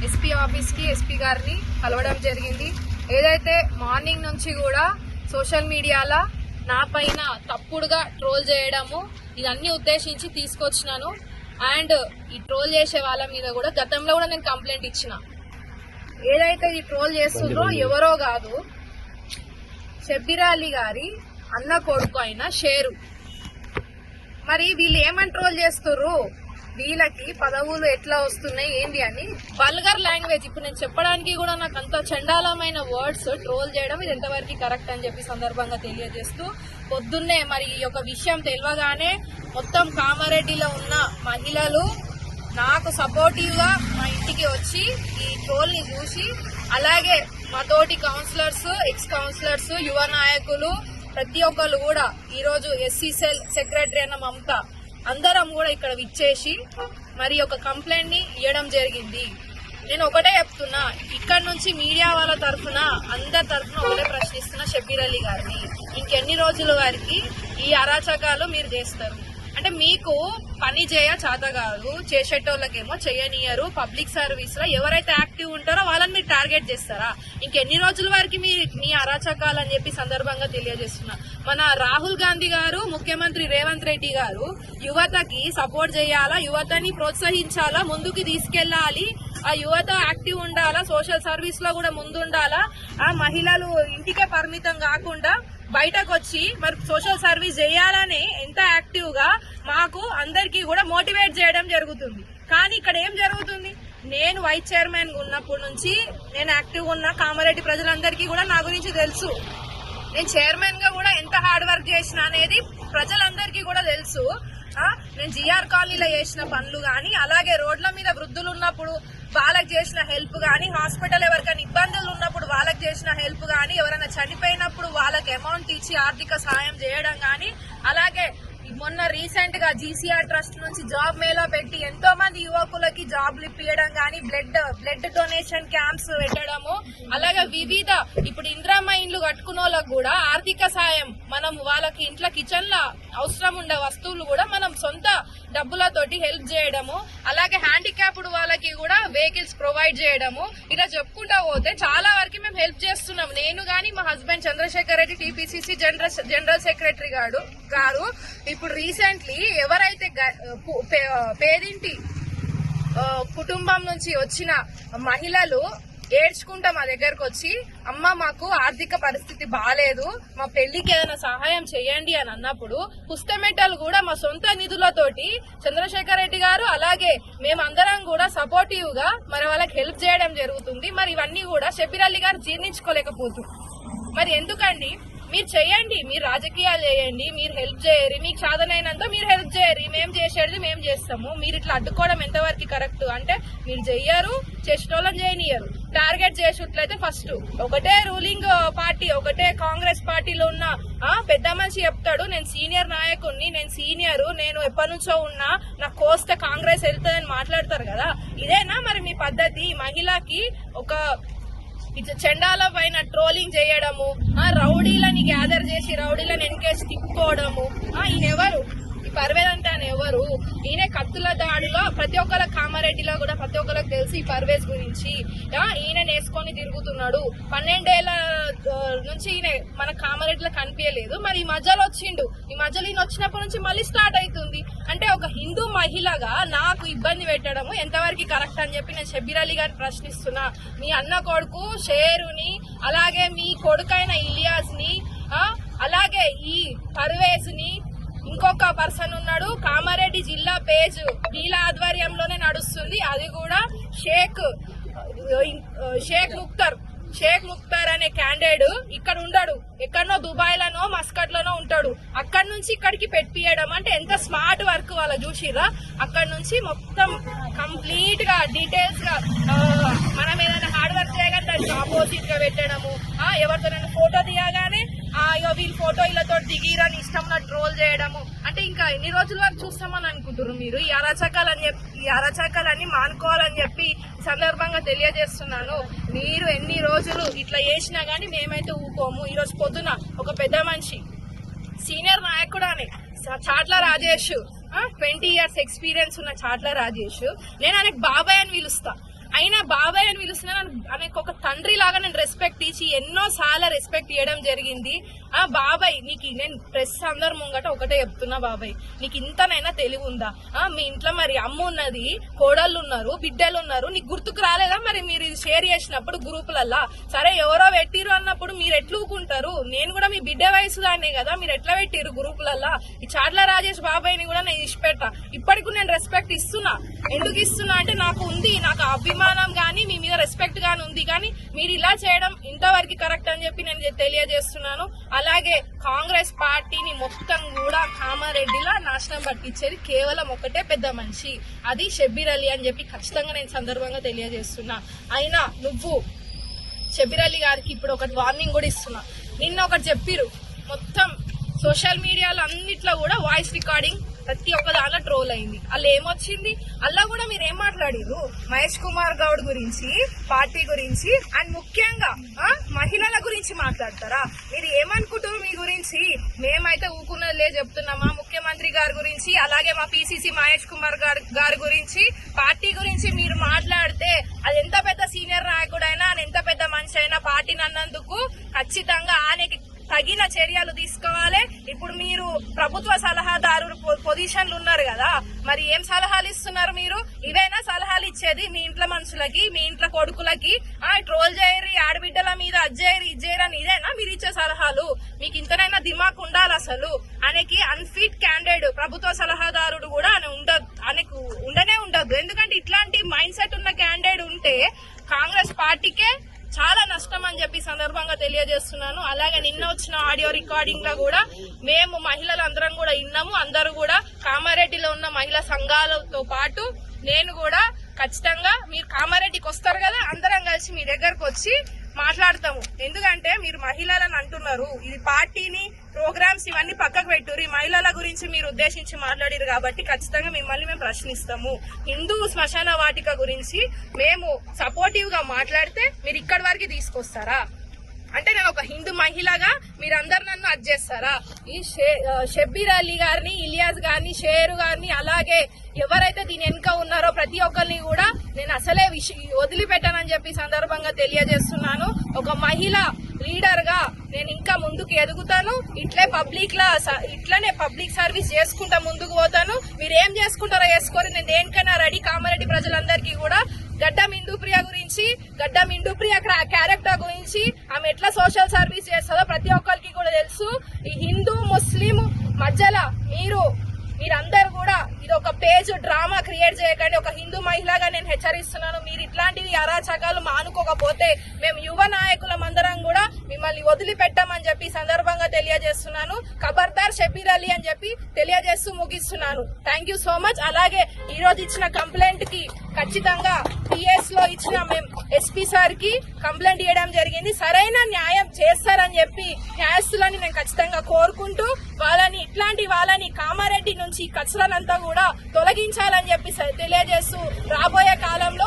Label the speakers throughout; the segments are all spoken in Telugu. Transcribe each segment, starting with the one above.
Speaker 1: ఎస్పీ ఆఫీస్కి ఎస్పీ గారిని కలవడం జరిగింది. ఏదైతే మార్నింగ్ నుంచి కూడా సోషల్ మీడియాలో నా పైన తప్పుడుగా ట్రోల్ చేయడము ఇదన్నీ ఉద్దేశించి తీసుకొచ్చినాను. అండ్ ఈ ట్రోల్ చేసే వాళ్ళ మీద కూడా గతంలో కూడా నేను కంప్లైంట్ ఇచ్చిన. ఏదైతే ఈ ట్రోల్ చేస్తుందో ఎవరో కాదు, షబ్బీర్ అలీ గారి అన్న కొడుకు అయిన షేరు. మరి వీళ్ళు ఏమని ట్రోల్ చేస్తుర్రు, వీళ్ళకి పదవులు ఎట్లా వస్తున్నాయి ఏంది అని వల్గర్ లాంగ్వేజ్. ఇప్పుడు నేను చెప్పడానికి కూడా నాకు అంత చండాలమైన వర్డ్స్ ట్రోల్ చేయడం ఇది ఎంతవరకు కరెక్ట్ అని చెప్పి సందర్భంగా తెలియజేస్తూ, పొద్దున్నే మరి ఈ యొక్క విషయం తెలియగానే మొత్తం కామారెడ్డిలో ఉన్న మహిళలు నాకు సపోర్టివ్ గా మా ఇంటికి వచ్చి ఈ ట్రోల్ ని చూసి, అలాగే మా తోటి కౌన్సిలర్స్, ఎక్స్ కౌన్సిలర్స్, యువ నాయకులు ప్రతి ఒక్కరు కూడా ఈరోజు ఎస్సీ సెల్ సెక్రటరీ అన్న మమత అందరం కూడా ఇక్కడ విచ్చేసి మరి ఒక కంప్లైంట్ ని ఇవ్వడం జరిగింది. నేను ఒకటే చెప్తున్నా, ఇక్కడ నుంచి మీడియా వాళ్ళ తరఫున అందరి తరఫున ఒకటే ప్రశ్నిస్తున్నా షబ్బీర్ అలీ గారిని, ఇంకెన్ని రోజుల వారికి ఈ అరాచకాలు మీరు చేస్తారు? అంటే మీకు పని చేత కాదు, చేసేటోళ్ళకేమో చేయనియరు. పబ్లిక్ సర్వీస్ లో ఎవరైతే యాక్టివ్ ఉంటారో వాళ్ళని మీరు టార్గెట్ చేస్తారా? ఇంకెన్ని రోజుల వరకు మీ అరాచకాలు అని చెప్పి సందర్భంగా తెలియజేస్తున్నా. మన రాహుల్ గాంధీ గారు, ముఖ్యమంత్రి రేవంత్ రెడ్డి గారు యువతకి సపోర్ట్ చేయాలా, యువతని ప్రోత్సహించాలా, ముందుకు తీసుకెళ్లాలి, ఆ యువత యాక్టివ్ ఉండాలా, సోషల్ సర్వీస్ లో కూడా ముందుండాలా, ఆ మహిళలు ఇంటికే పరిమితం కాకుండా బయటకు వచ్చి మరి సోషల్ సర్వీస్ చేయాలని ఎంత యాక్టివ్ గా మాకు అందరికీ కూడా మోటివేట్ చేయడం జరుగుతుంది. కానీ ఇక్కడ ఏం జరుగుతుంది, నేను వైస్ చైర్మన్ ఉన్నప్పటి నుంచి నేను యాక్టివ్ ఉన్న కామారెడ్డి ప్రజలందరికీ కూడా నా గురించి తెలుసు. నేను చైర్మన్ గా కూడా ఎంత హార్డ్ వర్క్ చేసిన అనేది ప్రజలందరికీ కూడా తెలుసు. నేను జిఆర్ కాలనీలో చేసిన పనులు గాని, అలాగే రోడ్ల మీద వృద్ధులు ఉన్నప్పుడు వాళ్ళకి చేసిన హెల్ప్ గాని, హాస్పిటల్ ఎవరికైనా ఇబ్బందులు ఉన్నప్పుడు వాళ్ళకి చేసిన హెల్ప్ గాని, ఎవరైనా చనిపోయినప్పుడు వాళ్ళకి అమౌంట్ ఇచ్చి ఆర్థిక సహాయం చేయడం గాని, అలాగే మొన్న రీసెంట్ గా జీసీఆర్ ట్రస్ట్ నుంచి జాబ్ మేళా పెట్టి ఎంతో మంది యువకులకి జాబ్లు ఇప్పించడం గానీ, బ్లడ్ డొనేషన్ క్యాంప్స్ పెట్టడము, అలాగే వివిధ ఇప్పుడు ఇందిరమ్మ ఇండ్లు కట్టుకున్న వాళ్ళకు కూడా ఆర్థిక సాయం, మనం వాళ్ళకి ఇంట్లో కిచెన్ లో అవసరం ఉండే వస్తువులు కూడా మనం సొంత డబ్బులతోటి హెల్ప్ చేయడము, అలాగే హ్యాండిక్యాప్డ్ వాళ్ళకి కూడా వెహికల్స్ ప్రొవైడ్ చేయడము, ఇలా చెప్పుకుంటా పోతే చాలా వరకు మేము హెల్ప్ చేస్తున్నాం. నేను గాని మా husband Chandrashekar Reddy TPCC general secretary గారు ఇప్పుడు రీసెంట్లీ ఎవరైతే పేదింటి కుటుంబం నుంచి వచ్చిన మహిళలు ఏడ్చుకుంటా మా దగ్గరకు వచ్చి, అమ్మ మాకు ఆర్థిక పరిస్థితి బాగాలేదు, మా పెళ్లికి ఏదైనా సహాయం చేయండి అని అన్నప్పుడు పుస్తమెట్టలు కూడా మా సొంత నిధులతోటి చంద్రశేఖర్ రెడ్డి గారు అలాగే మేమందరం కూడా సపోర్టివ్ గా మరి వాళ్ళకి హెల్ప్ చేయడం జరుగుతుంది. మరి ఇవన్నీ కూడా షబ్బీర్ అలీ గారు జీర్ణించుకోలేకపోతున్నారు. మరి ఎందుకండి? మీరు చేయండి, మీరు రాజకీయాలు చేయండి, మీరు హెల్ప్ చేయరు, మీకు సాధనైనంత మీరు హెల్ప్ చేయరు, మేము చేసేది మేము చేస్తాము. మీరు ఇట్లా అడ్డుకోవడం ఎంతవరకు కరెక్ట్? అంటే మీరు చెయ్యరు, చేసేటోళ్ళని చేయనియరు. టార్గెట్ చేసేట్లయితే ఫస్ట్ ఒకటే రూలింగ్ పార్టీ, ఒకటే కాంగ్రెస్ పార్టీలో ఉన్న పెద్ద మనిషి చెప్తాడు, నేను సీనియర్ నాయకుడిని, నేను సీనియర్, నేను ఎప్పటి నుంచో ఉన్నా, నాకు కోస్తే కాంగ్రెస్ వెళ్తుందని మాట్లాడతారు కదా. ఇదేనా మరి మీ పద్ధతి? మహిళకి ఒక చెండాల పైన ట్రోలింగ్ చేయడము, రౌడీలని గ్యాదర్ చేసి రౌడీలను ఎన్కేసి తిప్పుకోవడము. ఈయనెవరు? ఈ పర్వేజ్ అంటే ఆయన ఎవరు? ఈయన కత్తుల దాడిలో ప్రతి ఒక్కళ్ళ కామారెడ్డిలో కూడా ప్రతి ఒక్కరికి తెలుసు ఈ పర్వేజ్ గురించి. ఈయన నేసుకొని తిరుగుతున్నాడు. 12 ఏళ్ల నుంచి ఈయన మన కామారెడ్డిలో కనిపించలేదు. మరి ఈ మధ్యలో వచ్చిండు. ఈ మధ్యలో ఈయన వచ్చినప్పటి నుంచి మళ్ళీ స్టార్ట్ అవుతుంది. అంటే ఒక హిందూ మహిళగా నాకు ఇబ్బంది పెట్టడము ఎంతవరకు కరెక్ట్ అని చెప్పి నేను షబ్బీర్ అలీ గారిని ప్రశ్నిస్తున్నా. మీ అన్న కొడుకు షేరుని, అలాగే మీ కొడుకైన ఇలియాస్ ని, అలాగే ఈ పర్వేజ్ ని, ఇంకొక పర్సన్ ఉన్నాడు, కామారెడ్డి జిల్లా పేజ్ వీళ్ళ ఆధ్వర్యంలోనే నడుస్తుంది. అది కూడా షేక్ ముక్తార్ అనే క్యాండిడేట్ ఇక్కడ ఉండడు, ఎక్కడనో దుబాయ్ లోనో మస్కట్ లోనో ఉంటాడు. అక్కడి నుంచి ఇక్కడికి పెట్టియడం అంటే ఎంత స్మార్ట్ వర్క్ వాళ్ళ చూసిరా. అక్కడి నుంచి మొత్తం కంప్లీట్ గా డీటెయిల్స్ గా మనం ఏదైనా హార్డ్ వర్క్ చేయగానే దానికి ఆపోజిట్ గా పెట్టడము, ఎవరితోనైనా ఫోటో తీయగానే వీళ్ళు ఫోటో ఇళ్లతో దిగిరని ఇష్టంలో ట్రోల్ చేయడము. అంటే ఇంకా ఎన్ని రోజుల వరకు చూస్తామని అనుకుంటున్నారు మీరు? ఈ అరాచకాలన్నీ మానుకోవాలని చెప్పి సందర్భంగా తెలియజేస్తున్నాను. మీరు ఎన్ని రోజులు ఇట్లా చేసినా గానీ మేమైతే ఊకోము. ఈ రోజు పొద్దున ఒక పెద్ద మనిషి, సీనియర్ నాయకుడు అని చాట్ల రాజేష్, 20 years ఎక్స్పీరియన్స్ ఉన్న చాట్ల రాజేష్, నేను ఆయనకు బాబాయ్ అని పిలుస్తా. అయినా బాబాయ్ బాగా నేను రెస్పెక్ట్ ఇచ్చి ఎన్నో సార్లు రెస్పెక్ట్ ఇవ్వడం జరిగింది. బాబాయ్ నీకు నేను ప్రెస్ అందరు ముంగట ఒకటే చెప్తున్నా, బాబాయ్ నీకు ఇంతనైనా తెలివి ఉందా? మీ ఇంట్లో మరి అమ్మ ఉన్నది, కోడళ్ళు ఉన్నారు, బిడ్డలు ఉన్నారు, నీకు గుర్తుకు రాలేదా? మరి మీరు ఇది షేర్ చేసినప్పుడు గ్రూపులల్లా సరే ఎవరో పెట్టిరు అన్నప్పుడు మీరు ఎట్లా ఊకుంటారు? నేను కూడా మీ బిడ్డ వయసు దాన్నే కదా, మీరు ఎట్లా పెట్టిరు గ్రూపులల్లా? ఈ చాట్ల రాజేష్ బాబాయ్ని కూడా నేను ఇష్టపెట్టా. ఇప్పటికి నేను రెస్పెక్ట్ ఇస్తున్నా. ఎందుకు ఇస్తున్నా అంటే నాకు ఉంది, నాకు అభిమానం గానీ మీ మీద రెస్పెక్ట్ గానీ ఉంది. కానీ మీరు ఇలా చేయడం ఇంతవరకు కరెక్ట్ అని చెప్పి నేను తెలియజేస్తున్నాను. అలాగే కాంగ్రెస్ పార్టీని మొత్తం కూడా కామారెడ్డిలో నాశనం పట్టించేది కేవలం ఒకటే పెద్ద మనిషి, అది షబ్బీర్ అలీ అని చెప్పి ఖచ్చితంగా నేను సందర్భంగా తెలియజేస్తున్నా. అయినా నువ్వు షబ్బీర్ అలీ గారికి ఇప్పుడు ఒకటి వార్నింగ్ కూడా ఇస్తున్నా. నిన్న ఒకటి చెప్పిరు, మొత్తం సోషల్ మీడియాలో అన్నిట్లో కూడా వాయిస్ రికార్డింగ్ ప్రతి ఒక్క దాంట్లో ట్రోల్ అయింది. అలా ఏమొచ్చింది? అలా కూడా మీరు ఏం మాట్లాడిరు? మహేష్ కుమార్ గౌడ్ గురించి, పార్టీ గురించి అండ్ ముఖ్యంగా మహిళల గురించి మాట్లాడతారా? మీరు ఏమనుకుంటారు మీ గురించి? మేమైతే ఊకున్నదిలే చెప్తున్నామా ముఖ్యమంత్రి గారి గురించి, అలాగే మా పిసిసి మహేష్ కుమార్ గారి గురించి, పార్టీ గురించి మీరు మాట్లాడితే అది ఎంత పెద్ద సీనియర్ నాయకుడైనా, ఎంత పెద్ద మనిషి అయినా పార్టీని అన్నందుకు ఖచ్చితంగా ఆయనకి తగిన చర్యలు తీసుకోవాలి. ఇప్పుడు మీరు ప్రభుత్వ సలహాదారు పొజిషన్లు ఉన్నారు కదా, మరి ఏం సలహాలు ఇస్తున్నారు మీరు? ఇవేనా సలహాలు ఇచ్చేది మీ ఇంట్లో మనుషులకి, మీ ఇంట్లో కొడుకులకి? ట్రోల్ చేయరు, ఆడబిడ్డల మీద అజ్జేయరు, ఇజ్జేయరని ఇదేనా మీరు ఇచ్చే సలహాలు? మీకు ఇంతనైనా దిమాక్ ఉండాలి. అసలు ఆయనకి అన్ఫిట్ క్యాండిడేట్ ప్రభుత్వ సలహాదారుడు కూడా ఆయనకు ఉండనే ఉండదు. ఎందుకంటే ఇట్లాంటి మైండ్ సెట్ ఉన్న క్యాండిడేట్ ఉంటే కాంగ్రెస్ పార్టీకే చాలా నష్టం అని చెప్పి సందర్భంగా తెలియజేస్తున్నాను. అలాగే నిన్న వచ్చిన ఆడియో రికార్డింగ్ లో కూడా మేము మహిళలందరం కూడా విన్నాము. అందరూ కూడా కామారెడ్డిలో ఉన్న మహిళా సంఘాలతో పాటు నేను కూడా ఖచ్చితంగా మీరు కామారెడ్డికి వస్తారు కదా, అందరం కలిసి మీ దగ్గరకు వచ్చి మాట్లాడతాము. ఎందుకంటే మీరు మహిళలను అంటున్నారు, ఇది పార్టీని ప్రోగ్రామ్స్ ఇవన్నీ పక్కకు పెట్టుర్రు, మహిళల గురించి మీరు ఉద్దేశించి మాట్లాడారు కాబట్టి ఖచ్చితంగా మిమ్మల్ని మేము ప్రశ్నిస్తాము. హిందూ శ్మశాన వాటిక గురించి మేము సపోర్టివ్ గా మాట్లాడితే మీరు ఇక్కడి వరకు తీసుకొస్తారా? అంటే నేను ఒక హిందూ మహిళగా మీరందరు నన్ను అడ్జేస్తారా? ఈ షబ్బీర్ అలీ గారిని, ఇలియాస్ గారిని, షేరు గారిని, అలాగే ఎవరైతే దీని వెనుక ఉన్నారో ప్రతి ఒక్కరిని కూడా నేను అసలే వదిలిపెట్టానని చెప్పి సందర్భంగా తెలియజేస్తున్నాను. ఒక మహిళ లీడర్ గా నేను ఇంకా ముందుకు ఎదుగుతాను. ఇట్లనే పబ్లిక్ సర్వీస్ చేసుకుంటా ముందుకు పోతాను. మీరు ఏం చేసుకుంటారో చేసుకోరు, నేను దేనికైనా రెడీ. కామారెడ్డి ప్రజలందరికీ కూడా గడ్డం ఇందుప్రియ గురించి, గడ్డం ఇందుప్రియ క్యారెక్టర్ గురించి, ఆమె ఎట్లా సోషల్ సర్వీస్ చేస్తుందో ప్రతి ఒక్కరికి కూడా తెలుసు. ఈ హిందూ ముస్లిం మధ్యలో మీరందరూ కూడా ఇది ఒక పేజ్ డ్రామా క్రియేట్ చేయకండి. ఒక హిందూ మహిళగా నేను హెచ్చరిస్తున్నాను. మీరు ఇట్లాంటివి అరాచకాలు మానుకోకపోతే మేము యువ నాయకులం అందరం కూడా మిమ్మల్ని వదిలిపెట్టామని చెప్పి సందర్భంగా తెలియజేస్తున్నాను. ఖబర్దార్ షబ్బీర్ అలీ అని చెప్పి తెలియజేస్తూ ముగిస్తున్నాను. Thank you so much. అలాగే ఈ రోజు ఇచ్చిన కంప్లైంట్ కి ఖచ్చితంగా పిఎస్ లో ఇచ్చిన మేము ఎస్పీ సార్ కి కంప్లైంట్ ఇవ్వడం జరిగింది. సరైన న్యాయం చేస్తారని చెప్పి న్యాయస్తులని నేను ఖచ్చితంగా కోరుకుంటూ ఇట్లాంటి వాళ్ళని కామారెడ్డి నుంచి కచరాలంతా కూడా తొలగించాలని చెప్పి తెలియజేస్తూ రాబోయే కాలంలో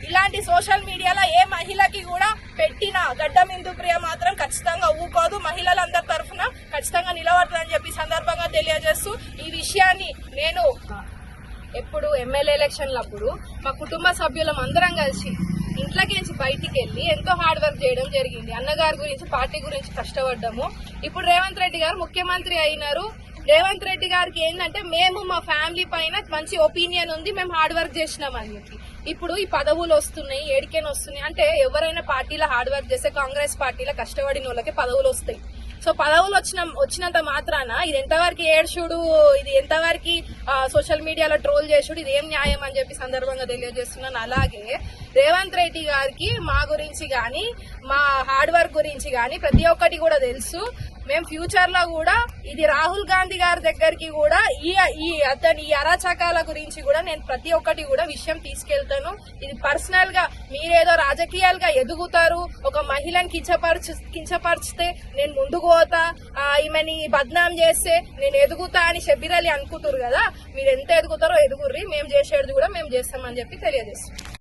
Speaker 1: ఇలాంటి సోషల్ మీడియాలో ఏ మహిళకి కూడా పెట్టిన గడ్డం ఇందుప్రియ మాత్రం ఖచ్చితంగా ఊకోదు. మహిళలందరి తరఫున ఖచ్చితంగా నిలబడతానని చెప్పి సందర్భంగా తెలియజేస్తూ ఈ విషయాన్ని నేను ఎప్పుడు ఎమ్మెల్యే ఎలక్షన్లప్పుడు మా కుటుంబ సభ్యులం అందరం కలిసి ఇంట్లోకి బయటికి వెళ్లి ఎంతో హార్డ్ వర్క్ చేయడం జరిగింది. అన్నగారి గురించి, పార్టీ గురించి కష్టపడ్డాము. ఇప్పుడు రేవంత్ రెడ్డి గారు ముఖ్యమంత్రి అయినారు. రేవంత్ రెడ్డి గారికి ఏంటంటే మేము మా ఫ్యామిలీ పైన మంచి ఒపీనియన్ ఉంది, మేము హార్డ్ వర్క్ చేసినామని చెప్పి. ఇప్పుడు ఈ పదవులు వస్తున్నాయి, ఏడికేనా వస్తున్నాయి అంటే ఎవరైనా పార్టీలో హార్డ్ వర్క్ చేస్తే కాంగ్రెస్ పార్టీలో కష్టపడిన వాళ్ళకి పదవులు వస్తాయి. సో పదవులు వచ్చినంత మాత్రాన ఇది ఎంతవరకు ఏడ్చుడు, ఇది ఎంతవరకు సోషల్ మీడియాలో ట్రోల్ చేసుడు, ఇది ఏం న్యాయం అని చెప్పి సందర్భంగా తెలియజేస్తున్నాను. అలాగే రేవంత్ రెడ్డి గారికి మా గురించి గాని, మా హార్డ్ వర్క్ గురించి గాని ప్రతి ఒక్కటి కూడా తెలుసు. మేము ఫ్యూచర్ లో కూడా ఇది రాహుల్ గాంధీ గారి దగ్గరికి కూడా ఈ అరాచకాల గురించి కూడా నేను ప్రతి ఒక్కటి కూడా విషయం తీసుకెళ్తాను. ఇది పర్సనల్ గా మీరేదో రాజకీయాలుగా ఎదుగుతారు, ఒక మహిళని కించపరిచితే నేను ముందుకు పోతా, ఈమెని బద్నాం చేస్తే నేను ఎదుగుతా అని షబ్బీర్ అలీ అనుకుంటారు కదా. మీరు ఎంత ఎదుగుతారో ఎదుగుర్రి, మేము చేసేది కూడా మేము చేస్తామని చెప్పి తెలియజేస్తాం.